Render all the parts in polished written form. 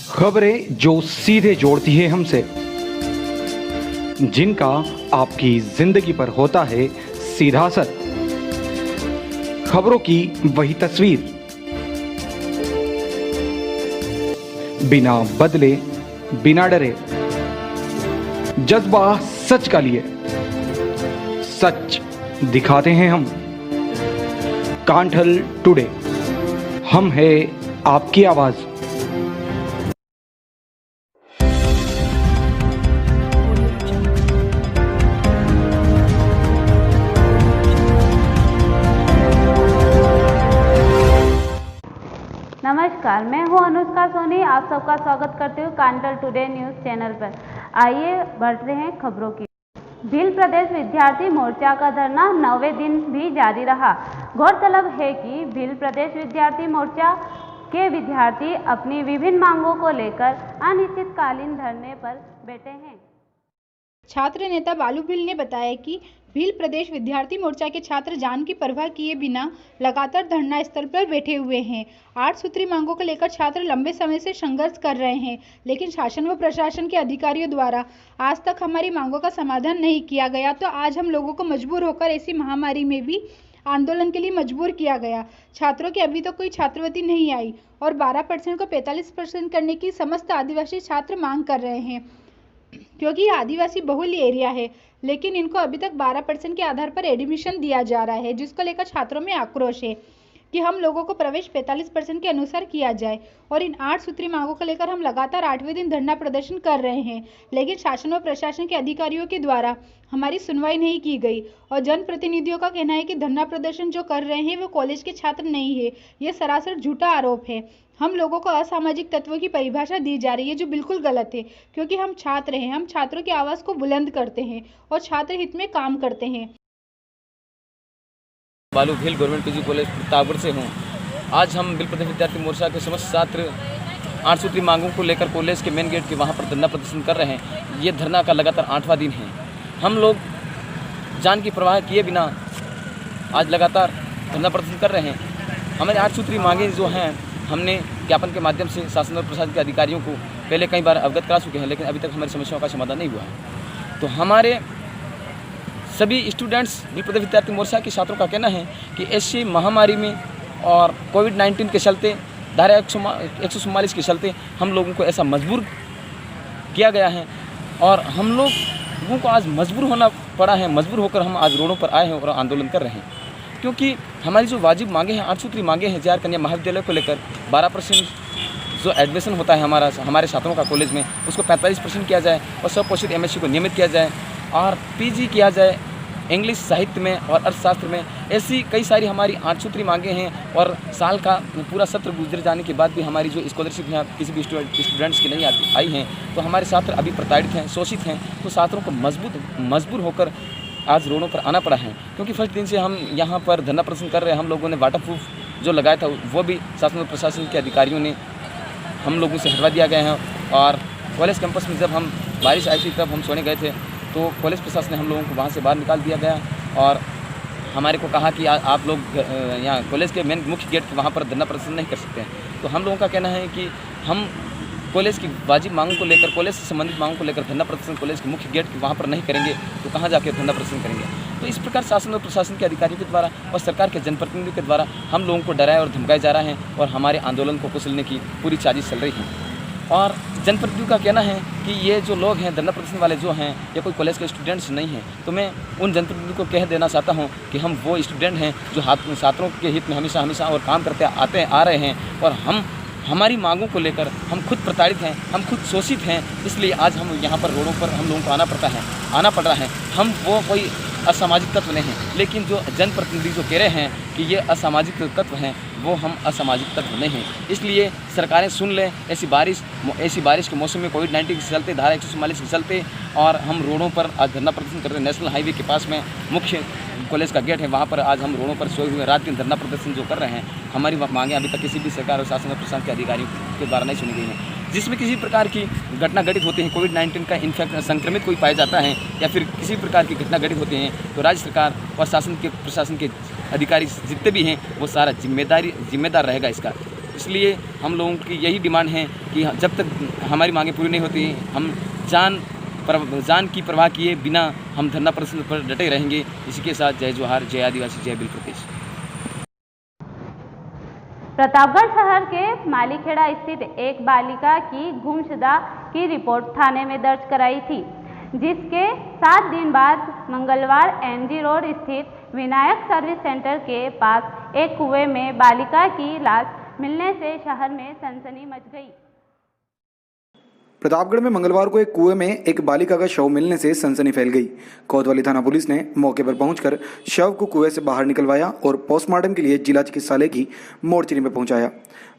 खबरें जो सीधे जोड़ती है हमसे, जिनका आपकी जिंदगी पर होता है सीधा असर। खबरों की वही तस्वीर, बिना बदले बिना डरे, जज्बा सच का लिए, सच दिखाते हैं हम। कांठल टुडे, हम है आपकी आवाज। नमस्कार, मैं हूं अनुष्का सोनी। आप सबका स्वागत करती हूं कांठल टुडे न्यूज़ चैनल पर। आइए बढ़ते हैं खबरों की। भील प्रदेश विद्यार्थी मोर्चा का धरना 9वें दिन भी जारी रहा। गौरतलब है कि भील प्रदेश विद्यार्थी मोर्चा के विद्यार्थी अपनी विभिन्न मांगों को लेकर अनिश्चितकालीन धरने पर बैठे हैं। छात्र नेता बालू भील ने बताया कि भील प्रदेश विद्यार्थी मोर्चा के छात्र जान की परवाह किए बिना लगातार धरना स्थल पर बैठे हुए हैं। 8 सूत्री मांगों को लेकर छात्र लंबे समय से संघर्ष कर रहे हैं, लेकिन शासन व प्रशासन के अधिकारियों द्वारा आज तक हमारी मांगों का समाधान नहीं किया गया। तो आज हम लोगों को मजबूर होकर ऐसी महामारी में भी आंदोलन के लिए मजबूर किया गया। छात्रों की अभी तक कोई छात्रवृत्ति नहीं आई और 12% को 45% करने की समस्त आदिवासी छात्र मांग कर रहे हैं, क्योंकि ये आदिवासी बहुल एरिया है, लेकिन इनको अभी तक 12% के आधार पर एडमिशन दिया जा रहा है, जिसको लेकर छात्रों में आक्रोश है कि हम लोगों को प्रवेश 45% के अनुसार किया जाए। और इन 8 सूत्री मांगों को लेकर हम लगातार 8वें दिन धरना प्रदर्शन कर रहे हैं, लेकिन शासन व प्रशासन के अधिकारियों के द्वारा हमारी सुनवाई नहीं की गई। और जनप्रतिनिधियों का कहना है कि धरना प्रदर्शन जो कर रहे हैं वो कॉलेज के छात्र नहीं है। ये सरासर झूठा आरोप है। हम लोगों को असामाजिक तत्वों की परिभाषा दी जा रही है, जो बिल्कुल गलत है, क्योंकि हम छात्र हैं। हम छात्रों की आवाज़ को बुलंद करते हैं और छात्र हित में काम करते हैं। बालू Bhil government PG college Pratapgarh से हूँ। आज हम भील प्रदेश विद्यार्थी मोर्चा के समस्त छात्र 8 सूत्री मांगों को लेकर कॉलेज के मेन गेट के वहाँ पर धरना प्रदर्शन कर रहे हैं। ये धरना का लगातार 8वां दिन है। हम लोग जान की परवाह किए बिना आज लगातार धरना प्रदर्शन कर रहे हैं। हमारे 8 सूत्री मांगें जो हैं, हमने ज्ञापन के माध्यम से शासन और प्रशासन के अधिकारियों को पहले कई बार अवगत करा चुके हैं, लेकिन अभी तक हमारी समस्याओं का समाधान नहीं हुआ है। तो हमारे सभी स्टूडेंट्स भील प्रदेश विद्यार्थी मोर्चा के छात्रों का कहना है कि ऐसी महामारी में और कोविड-19 के चलते, धारा 144 के चलते हम लोगों को ऐसा मजबूर किया गया है और हम लोगों को आज मजबूर होना पड़ा है। मजबूर होकर हम आज रोडों पर आए हैं और आंदोलन कर रहे हैं, क्योंकि हमारी जो वाजिब मांगे हैं, 8 सूत्री मांगे हैं JR कन्या महाविद्यालय को लेकर 12% जो एडमिशन होता है हमारे छात्रों का कॉलेज में, उसको 45% किया जाए और स्वपोषित MSc को नियमित किया जाए और PG किया जाए इंग्लिश साहित्य में और अर्थशास्त्र में। ऐसी कई सारी हमारी 8 सूत्री मांगे हैं और साल का पूरा सत्र गुजर जाने के बाद भी हमारी जो स्कॉलरशिप है किसी भी स्टूडेंट्स की नहीं आई हैं, तो हमारे छात्र अभी प्रताड़ित हैं, शोषित हैं। तो छात्रों को मजबूर होकर आज रोडों पर आना पड़ा है, क्योंकि फर्स्ट दिन से हम यहाँ पर धरना प्रदर्शन कर रहे हैं। हम लोगों ने वाटरप्रूफ जो लगाया था वो भी शासन और प्रशासन के अधिकारियों ने हम लोगों से हटवा दिया गया है। और कॉलेज कैंपस में जब हम बारिश आई थी तब हम सोने गए थे, तो कॉलेज प्रशासन ने हम लोगों को वहाँ से बाहर निकाल दिया गया और हमारे को कहा कि आप लोग यहाँ कॉलेज के मेन मुख्य गेट के वहाँ पर धरना प्रदर्शन नहीं कर सकते हैं। तो हम लोगों का कहना है कि हम कॉलेज की वाजिब मांगों को लेकर, कॉलेज से संबंधित मांगों को लेकर धरना प्रदर्शन कॉलेज के मुख्य गेट के वहाँ पर नहीं करेंगे तो कहाँ जाकर धरना प्रदर्शन करेंगे। तो इस प्रकार शासन और प्रशासन के अधिकारियों के द्वारा और सरकार के जनप्रतिनिधियों के द्वारा हम लोगों को डराया और धमकाया जा रहा है और हमारे आंदोलन को कुचलने की पूरी साजिश चल रही है। और जनप्रतिनिधियों का कहना है कि ये जो लोग हैं, धरना प्रदर्शन वाले जो हैं, ये कोई कॉलेज के स्टूडेंट्स नहीं हैं। तो मैं उन जनप्रतिनिधियों को कह देना चाहता हूँ कि हम वो स्टूडेंट हैं जो छात्रों के हित में हमेशा और काम करते आ रहे हैं और हमारी मांगों को लेकर हम खुद प्रताड़ित हैं, हम खुद शोषित हैं। इसलिए आज हम यहाँ पर रोडों पर हम लोगों को आना पड़ रहा है। हम वो कोई असामाजिक तत्व नहीं हैं, लेकिन जो जनप्रतिनिधि जो कह रहे हैं कि ये असामाजिक तत्व हैं, वो हम असामाजिक तत्व नहीं हैं। इसलिए सरकारें सुन लें। ऐसी बारिश के मौसम में कोविड-19 के चलते, धारा 144 के चलते और हम रोडों पर आज धरना प्रदर्शन कर रहे हैं। नेशनल हाईवे के पास में मुख्य कॉलेज का गेट है, वहाँ पर आज हम रोडों पर सोए हुए रात दिन धरना प्रदर्शन जो कर रहे हैं। हमारी मांगें अभी तक किसी भी सरकार और शासन और प्रशासन के अधिकारियों के द्वारा नहीं सुनी गई हैं। जिसमें किसी प्रकार की घटना घटित होती है, कोविड-19 का इन्फेक्ट संक्रमित कोई पाया जाता है या फिर किसी प्रकार की घटना घटित होती हैं, तो राज्य सरकार और शासन के प्रशासन के अधिकारी जितने भी हैं वो सारा जिम्मेदार रहेगा इसका। इसलिए हम लोगों की यही डिमांड है कि जब तक हमारी मांगें पूरी नहीं होती हम जान की परवाह किए बिना हम धरना प्रदर्शन पर डटे रहेंगे। इसी के साथ जय जोहार, जय आदिवासी, जय बिल प्रदेश। प्रतापगढ़ शहर के मालीखेड़ा स्थित एक बालिका की गुमशुदा की रिपोर्ट थाने में दर्ज कराई थी, जिसके 7 दिन बाद मंगलवार एनजी रोड स्थित विनायक सर्विस सेंटर के पास एक कुएं में बालिका की लाश मिलने से शहर में सनसनी मच गई। प्रतापगढ़ में मंगलवार को एक कुएं में एक बालिका का शव मिलने से सनसनी फैल गई। कोतवाली थाना पुलिस ने मौके पर पहुंचकर शव को कुएं से बाहर निकलवाया और पोस्टमार्टम के लिए जिला चिकित्सालय की मोर्चरी में पहुंचाया।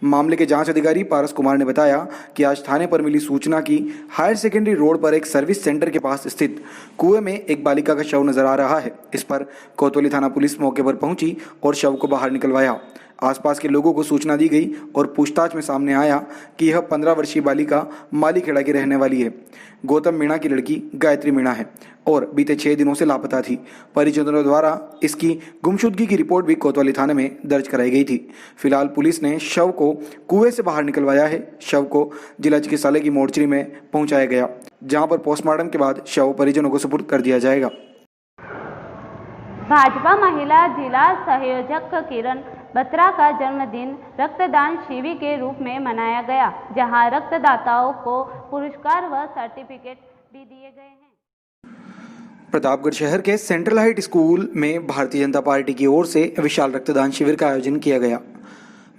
मामले के जांच अधिकारी पारस कुमार ने बताया कि आज थाने पर मिली सूचना की हायर सेकेंडरी रोड पर एक सर्विस सेंटर के पास स्थित कुएं में एक बालिका का शव नजर आ रहा है। इस पर कोतवाली थाना पुलिस मौके पर पहुंची और शव को बाहर निकलवाया। आसपास के लोगों को सूचना दी गई और पूछताछ में सामने आया कि यह 15 वर्षीय बालिका मालीखेड़ा की रहने वाली है। गौतम मीणा की लड़की गायत्री मीणा है और बीते 6 दिनों से लापता थी। परिजनों द्वारा इसकी गुमशुदगी की रिपोर्ट भी कोतवाली थाने में दर्ज कराई गई थी। फिलहाल पुलिस ने शव को कुएं से बाहर निकलवाया है। शव को जिला चिकित्सालय की मोर्चरी में पहुंचाया गया, जहां पर पोस्टमार्टम के बाद शव परिजनों को सुपुर्द कर दिया जाएगा। भाजपा महिला जिला संयोजक किरण बत्रा का जन्मदिन रक्तदान शिविर के रूप में मनाया गया, जहां रक्तदाताओं को पुरस्कार व सर्टिफिकेट भी दिए गए हैं। प्रतापगढ़ शहर के सेंट्रल हाइट स्कूल में भारतीय जनता पार्टी की ओर से विशाल रक्तदान शिविर का आयोजन किया गया।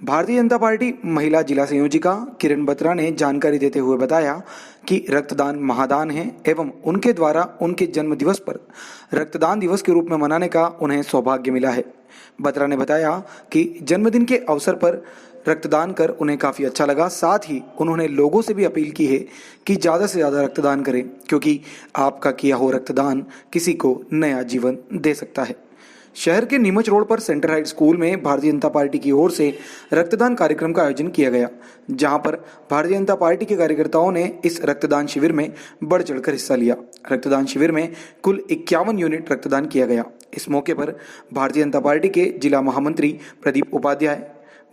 भारतीय जनता पार्टी महिला जिला संयोजिका किरण बत्रा ने जानकारी देते हुए बताया कि रक्तदान महादान है एवं उनके द्वारा उनके जन्म दिवस पर रक्तदान दिवस के रूप में मनाने का उन्हें सौभाग्य मिला है। बत्रा ने बताया कि जन्मदिन के अवसर पर रक्तदान कर उन्हें काफ़ी अच्छा लगा। साथ ही उन्होंने लोगों से भी अपील की है कि ज़्यादा से ज़्यादा रक्तदान करें, क्योंकि आपका किया हो रक्तदान किसी को नया जीवन दे सकता है। शहर के नीमच रोड पर सेंट्रल हाइट स्कूल में भारतीय जनता पार्टी की ओर से रक्तदान कार्यक्रम का आयोजन किया गया, जहां पर भारतीय जनता पार्टी के कार्यकर्ताओं ने इस रक्तदान शिविर में बढ़ चढ़कर हिस्सा लिया। रक्तदान शिविर में कुल 51 यूनिट रक्तदान किया गया। इस मौके पर भारतीय जनता पार्टी के जिला महामंत्री प्रदीप उपाध्याय,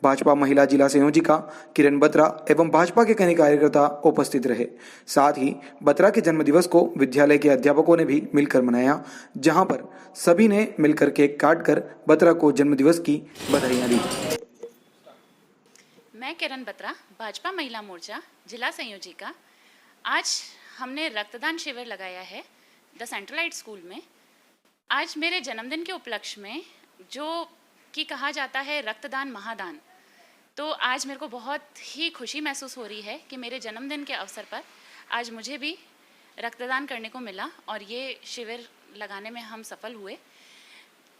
भाजपा महिला जिला संयोजिका किरण बत्रा एवं भाजपा के कई कार्यकर्ता उपस्थित रहे। साथ ही बत्रा के जन्मदिवस को विद्यालय के अध्यापकों ने भी मिलकर मनाया, जहां पर सभी ने मिलकर केक काटकर बत्रा को जन्मदिवस की बधाइयां दी। मैं किरण बत्रा, भाजपा महिला मोर्चा जिला संयोजिका। आज हमने रक्तदान शिविर लगाया है द सेंट्रल हाइट स्कूल में। आज मेरे जन्मदिन के उपलक्ष्य में जो कि कहा जाता है रक्तदान महादान, तो आज मेरे को बहुत ही खुशी महसूस हो रही है कि मेरे जन्मदिन के अवसर पर आज मुझे भी रक्तदान करने को मिला और ये शिविर लगाने में हम सफल हुए।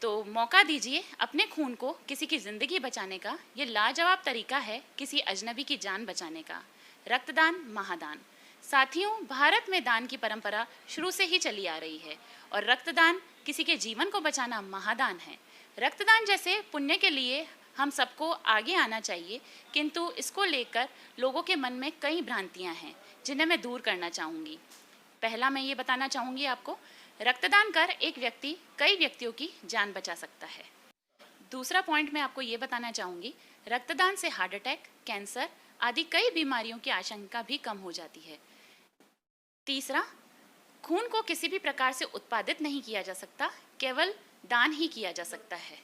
तो मौका दीजिए अपने खून को किसी की ज़िंदगी बचाने का। ये लाजवाब तरीका है किसी अजनबी की जान बचाने का। रक्तदान महादान। साथियों, भारत में दान की परंपरा शुरू से ही चली आ रही है और रक्तदान किसी के जीवन को बचाना महादान है। रक्तदान जैसे पुण्य के लिए हम सबको आगे आना चाहिए, किंतु इसको लेकर लोगों के मन में कई भ्रांतियां हैं जिन्हें मैं दूर करना चाहूँगी। पहला मैं ये बताना चाहूँगी आपको, रक्तदान कर एक व्यक्ति कई व्यक्तियों की जान बचा सकता है। दूसरा पॉइंट मैं आपको ये बताना चाहूँगी, रक्तदान से हार्ट अटैक, कैंसर आदि कई बीमारियों की आशंका भी कम हो जाती है। तीसरा, खून को किसी भी प्रकार से उत्पादित नहीं किया जा सकता, केवल दान ही किया जा सकता है।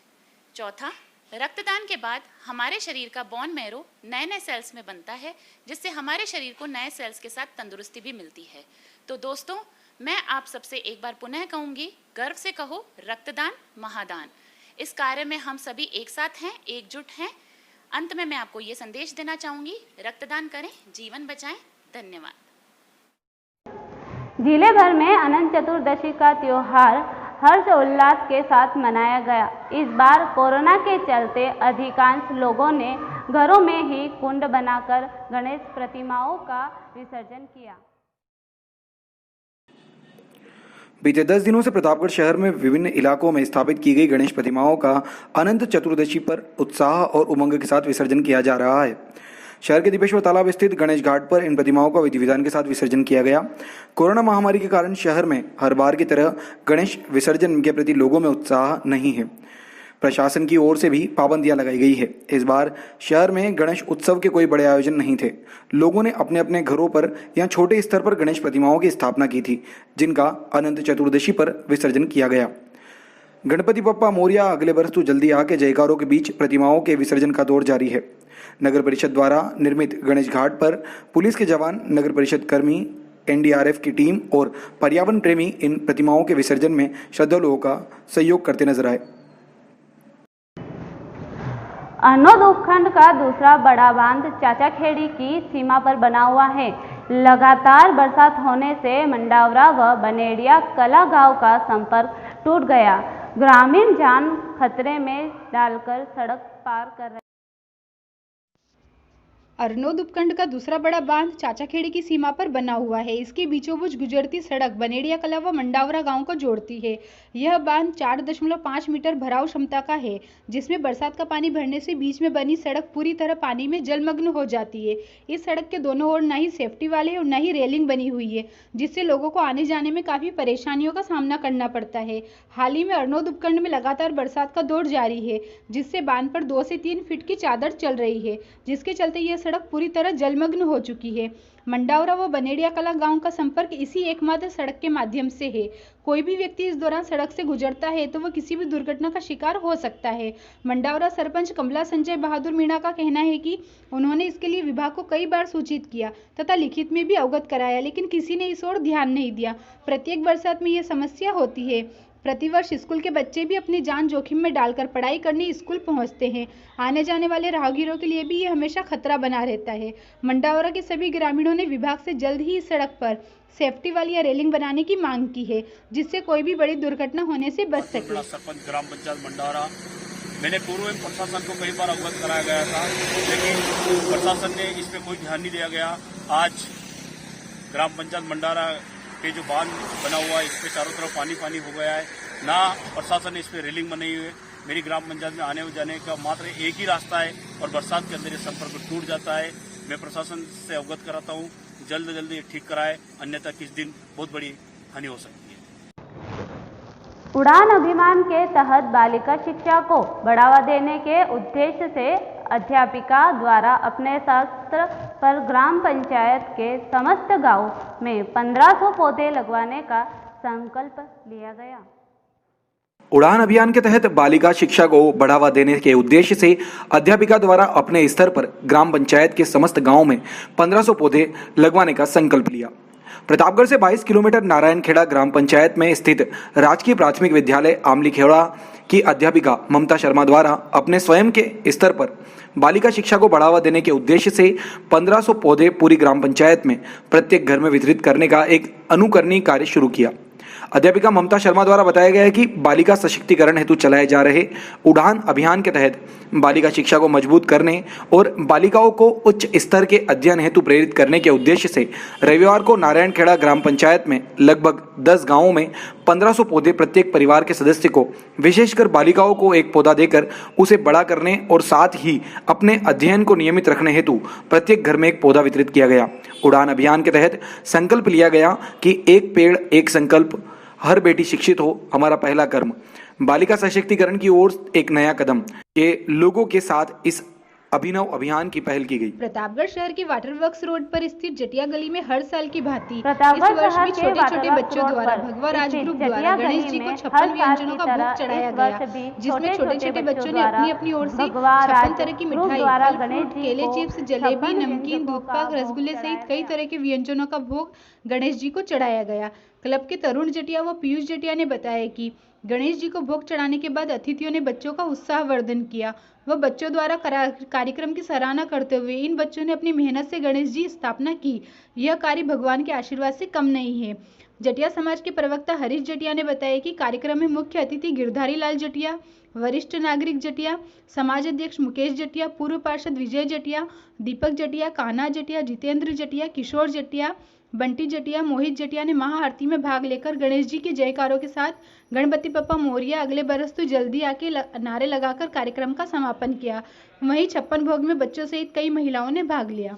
चौथा, रक्तदान के बाद हमारे शरीर का बोन मैरो नए नए सेल्स में बनता है, जिससे हमारे शरीर को नए सेल्स के साथ तंदुरुस्ती भी मिलती है। तो दोस्तों, मैं आप सबसे एक बार पुनः कहूँगी, गर्व से कहो रक्तदान महादान। इस कार्य में हम सभी एक साथ हैं, एकजुट हैं। अंत में मैं आपको ये संदेश देना चाहूँगी, रक्तदान करें, जीवन बचाएं। धन्यवाद। जिले भर में अनंत चतुर्दशी का त्योहार हर्ष उल्लास के साथ मनाया गया। इस बार कोरोना के चलते अधिकांश लोगों ने घरों में ही कुंड बनाकर गणेश प्रतिमाओं का विसर्जन किया। बीते 10 दिनों से प्रतापगढ़ शहर में विभिन्न इलाकों में स्थापित की गई गणेश प्रतिमाओं का अनंत चतुर्दशी पर उत्साह और उमंग के साथ विसर्जन किया जा रहा है। शहर के दीपेश्वर तालाब स्थित गणेश घाट पर इन प्रतिमाओं का विधि विधान के साथ विसर्जन किया गया। कोरोना महामारी के कारण शहर में हर बार की तरह गणेश विसर्जन के प्रति लोगों में उत्साह नहीं है। प्रशासन की ओर से भी पाबंदियां लगाई गई है। इस बार शहर में गणेश उत्सव के कोई बड़े आयोजन नहीं थे। लोगों ने अपने अपने घरों पर या छोटे स्तर पर गणेश प्रतिमाओं की स्थापना की थी, जिनका अनंत चतुर्दशी पर विसर्जन किया गया। गणपति बप्पा मोरिया अगले वर्ष तो जल्दी आके जयकारों के बीच प्रतिमाओं के विसर्जन का दौर जारी है। नगर परिषद द्वारा निर्मित गणेश घाट पर पुलिस के जवान, नगर परिषद कर्मी, एनडीआरएफ की टीम और पर्यावरण प्रेमी इन प्रतिमाओं के विसर्जन में श्रद्धालुओं का सहयोग करते नजर आए। अरनोद उपखंड का दूसरा बड़ा बांध चाचाखेड़ी की सीमा पर बना हुआ है। लगातार बरसात होने से मंडावरा व बनेड़िया कला गांव का संपर्क टूट गया। ग्रामीण जान खतरे में डालकर सड़क पार कर रहे। अरनोद उपखंड का दूसरा बड़ा बांध चाचाखेड़ी की सीमा पर बना हुआ है। इसके बीचों बीच गुजरती सड़क बनेड़िया कला व मंडावरा गांव को जोड़ती है। यह बांध 4.5 मीटर भराव क्षमता का है, जिसमें बरसात का पानी भरने से बीच में बनी सड़क पूरी तरह पानी में जलमग्न हो जाती है। इस सड़क के दोनों ओर न ही सेफ्टी वाले और न ही रेलिंग बनी हुई है, जिससे लोगों को आने जाने में काफी परेशानियों का सामना करना पड़ता है। हाल ही में अरनोद उपखंड में लगातार बरसात का दौर जारी है, जिससे बांध पर 2 से 3 फीट की चादर चल रही है, जिसके चलते यह सड़क पूरी तरह जलमग्न हो चुकी है। मंडावरा व बनेड़िया कला गांव का संपर्क इसी एकमात्र सड़क के माध्यम से है। कोई भी व्यक्ति इस दौरान सड़क से गुजरता है तो वह किसी भी दुर्घटना का शिकार हो सकता है। मंडावरा सरपंच कमला संजय बहादुर मीणा का कहना है कि उन्होंने इसके लिए विभाग को कई बार सूचित किया तथा लिखित में भी अवगत कराया, लेकिन किसी ने इस ओर ध्यान नहीं दिया। प्रत्येक बरसात में यह समस्या होती है। प्रतिवर्ष स्कूल के बच्चे भी अपनी जान जोखिम में डालकर पढ़ाई करने स्कूल पहुंचते हैं। आने जाने वाले राहगीरों के लिए भी ये हमेशा खतरा बना रहता है। मंडावरा के सभी ग्रामीणों ने विभाग से जल्द ही इस सड़क पर सेफ्टी वाली या रेलिंग बनाने की मांग की है, जिससे कोई भी बड़ी दुर्घटना होने से बच सके। सरपंच ग्राम पंचायत मंडावरा, मैंने पूर्व में प्रशासन को कई बार अवगत कराया गया था, लेकिन प्रशासन ने इस पर कोई ध्यान नहीं दिया गया। आज ग्राम पंचायत मंडावरा के जो बांध बना हुआ है, इस पे चारों तरफ पानी पानी हो गया है। ना प्रशासन ने इस पे रेलिंग बनाई हुई है। मेरी ग्राम पंचायत में आने जाने का मात्र एक ही रास्ता है और बरसात के अंदर ये संपर्क टूट जाता है। मैं प्रशासन से अवगत कराता हूँ, जल्द से जल्द ये ठीक कराए, अन्यथा किस दिन बहुत बड़ी हानि हो सकती है। उड़ान अभियान के तहत बालिका शिक्षा को बढ़ावा देने के उद्देश्य से अध्यापिका द्वारा अपने शास्त्र पर ग्राम पंचायत के समस्त गांव में 1500 पौधे लगवाने का संकल्प लिया गया। उड़ान अभियान के तहत बालिका शिक्षा को बढ़ावा देने के उद्देश्य से अध्यापिका द्वारा अपने स्तर पर ग्राम पंचायत के समस्त गांव में 1500 पौधे लगवाने का संकल्प लिया। प्रतापगढ़ से 22 किलोमीटर नारायणखेड़ा ग्राम पंचायत में स्थित राजकीय प्राथमिक विद्यालय आमलीखेड़ा की अध्यापिका ममता शर्मा द्वारा अपने स्वयं के स्तर पर बालिका शिक्षा को बढ़ावा देने के उद्देश्य से 1500 पौधे पूरी ग्राम पंचायत में प्रत्येक घर में वितरित करने का एक अनुकरणीय कार्य शुरू किया। अध्यापिका ममता शर्मा द्वारा बताया गया है कि बालिका सशक्तिकरण हेतु चलाए जा रहे उड़ान अभियान के तहत बालिका शिक्षा को मजबूत करने और बालिकाओं को उच्च स्तर के अध्ययन हेतु प्रेरित करने के उद्देश्य से रविवार को नारायणखेड़ा ग्राम पंचायत में लगभग 10 गांवों में 1500 पौधे प्रत्येक परिवार के सदस्य को, विशेषकर बालिकाओं को एक पौधा देकर उसे बड़ा करने और साथ ही अपने अध्ययन को नियमित रखने हेतु प्रत्येक घर में एक पौधा वितरित किया गया। उड़ान अभियान के तहत संकल्प लिया गया कि एक पेड़ एक संकल्प, हर बेटी शिक्षित हो, हमारा पहला कर्म। बालिका सशक्तिकरण की ओर एक नया कदम के लोगों के साथ इस अभिनव अभियान की पहल की गई। प्रतापगढ़ शहर के वाटर वर्क्स रोड पर स्थित जटिया गली में हर साल की भांति इस प्रतापगढ़ वर्ष शहर भी के छोटे छोटे वाटर बच्चों वर्क्स द्वारा रोड पर भगवा राज स्थित ग्रुप जटिया द्वारा गणेश गली जी को में 56 हर साल व्यंजनों की का तरह भोग चढ़ाया इस गया, वर्ष भी जिसमें छोटे छोटे बच्चों ने द्वारा अपनी अपनी ओर से भगवा 56 राज तरह की ग्रुप मिठाई, द्वारा फल गणेश फ्रूट, जी केले, को चिप्स, जलेबी, 56 नमकीन, व्यंजनों दूध का पाक, भोग रसगुल्ले सहित चढ़ाया कई गया। तरह के व्यंजनों का भोग गणेश जी को चढ़ाया गया। क्लब के तरुण जटिया व पीयूष जटिया ने बताया कि गणेश जी को भोग चढ़ाने के बाद अतिथियों ने बच्चों का उत्साहवर्धन किया। वह बच्चों द्वारा कार्यक्रम की सराहना करते हुए इन बच्चों ने अपनी मेहनत से गणेश जी स्थापना की, यह कार्य भगवान के आशीर्वाद से कम नहीं है। जटिया समाज के प्रवक्ता हरीश जटिया ने बताया कि कार्यक्रम में मुख्य अतिथि गिरधारी लाल जटिया, वरिष्ठ नागरिक जटिया, समाज अध्यक्ष मुकेश जटिया, पूर्व पार्षद विजय जटिया, दीपक जटिया, कान्हा जटिया, जितेंद्र जटिया, किशोर जटिया, बंटी जटिया, मोहित जटिया ने महाआरती में भाग लेकर गणेश जी के जयकारों के साथ गणपति बप्पा मोरिया अगले बरस तो जल्दी आके नारे लगाकर कार्यक्रम का समापन किया। वहीं 56 भोग में बच्चों सहित कई महिलाओं ने भाग लिया।